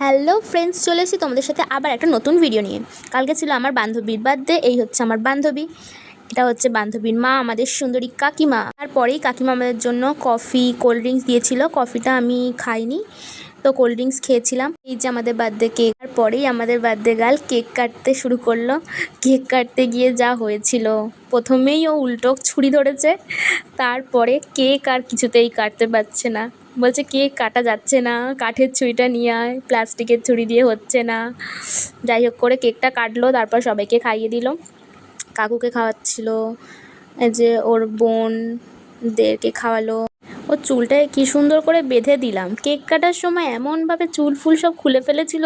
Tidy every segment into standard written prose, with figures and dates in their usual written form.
Hello friends, চলে এসেছি তোমাদের সাথে আবার একটা নতুন ভিডিও নিয়ে। কালকে ছিল আমার বান্ধবীর বার্থডে। এই হচ্ছে আমার বান্ধবী, এটা হচ্ছে বান্ধবীর মা, আমাদের সুন্দরী কাকিমা। তারপরেই কাকিমা আমাদের জন্য কফি কোল্ড ড্রিঙ্কস দিয়েছিল। কফিটা আমি খাইনি, তো কোল্ড ড্রিঙ্কস খেয়েছিলাম। এই যে আমাদের বার্থডে কেক। তারপরেই আমাদের বার্থডে গার্ল কেক কাটতে শুরু করলো। কেক কাটতে গিয়ে যা হয়েছিল, প্রথমেই ও উল্টো ছুরি ধরেছে, তারপরে কেক আর কিছুতেই কাটতে পারছে না। বলছে কেক কাটা যাচ্ছে না, কাঠের ছুরিটা নিয়ে আয়, প্লাস্টিকের ছুরি দিয়ে হচ্ছে না। যাই হোক করে কেকটা কাটলো, তারপর সবাইকে খাইয়ে দিল। কাকুকে খাওয়াচ্ছিল, এই যে ওর বোনদেরকে খাওয়ালো। ওর চুলটায় কী সুন্দর করে বেঁধে দিলাম। কেক কাটার সময় এমনভাবে চুল ফুল সব খুলে ফেলেছিল,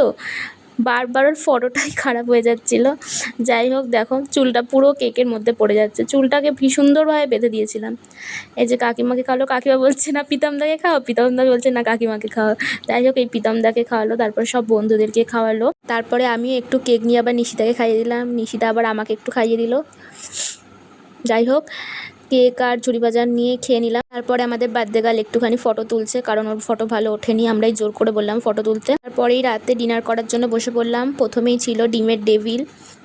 বারবার ওর ফটোটাই খারাপ হয়ে যাচ্ছিলো। যাই হোক, দেখো চুলটা পুরো কেকের মধ্যে পড়ে যাচ্ছে। চুলটাকে ভীষণ সুন্দরভাবে বেঁধে দিয়েছিলাম। এই যে কাকিমাকে খাওয়ালো, কাকিমা বলছে না পিতামদাকে খাও, পিতামদা বলছে না কাকিমাকে খাও। যাই হোক, এই পিতামদাকে খাওয়ালো, তারপর সব বন্ধুদেরকে খাওয়ালো। তারপরে আমি একটু কেক নিয়ে আবার নিশিতাকে খাইয়ে দিলাম, নিশিতা আবার আমাকে একটু খাইয়ে দিল। যাই হোক, কেক আর ঝুড়ি বাজার নিয়ে খেয়ে নিলাম। তারপরে আমাদের বার্থডে গার্ল একটুখানি ফটো তুলছে, কারণ ওর ফটো ভালো ওঠেনি, আমরাই জোর করে বললাম ফটো তুলতে। তারপরেই রাতে ডিনার করার জন্য বসে পড়লাম। প্রথমেই ছিল ডিমের ডেভিল,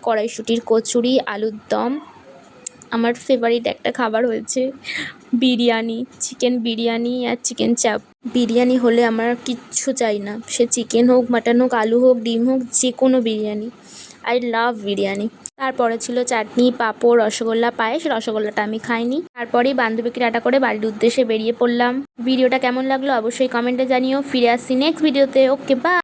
কড়াইশুঁটির কচুরি, আলুর দম। আমার ফেভারিট একটা খাবার হয়েছে বিরিয়ানি, চিকেন বিরিয়ানি আর চিকেন চাপ। বিরিয়ানি হলে আমার কিচ্ছু চাই না, সে চিকেন হোক, মাটন হোক, আলু হোক, ডিম হোক, যে কোনো বিরিয়ানি। I love biryani. তারপরে ছিল চাটনি, পাঁপড়, রসগোল্লা, পায়েস। রসগোল্লাটা আমি খাইনি। তারপরেই বান্ধবীকে টাটা করে বাড়ির উদ্দেশ্যে বেরিয়ে পড়লাম। ভিডিওটা কেমন লাগলো অবশ্যই কমেন্টে জানিও। ফিরে আসছি নেক্সট ভিডিওতে। ওকে, বাই।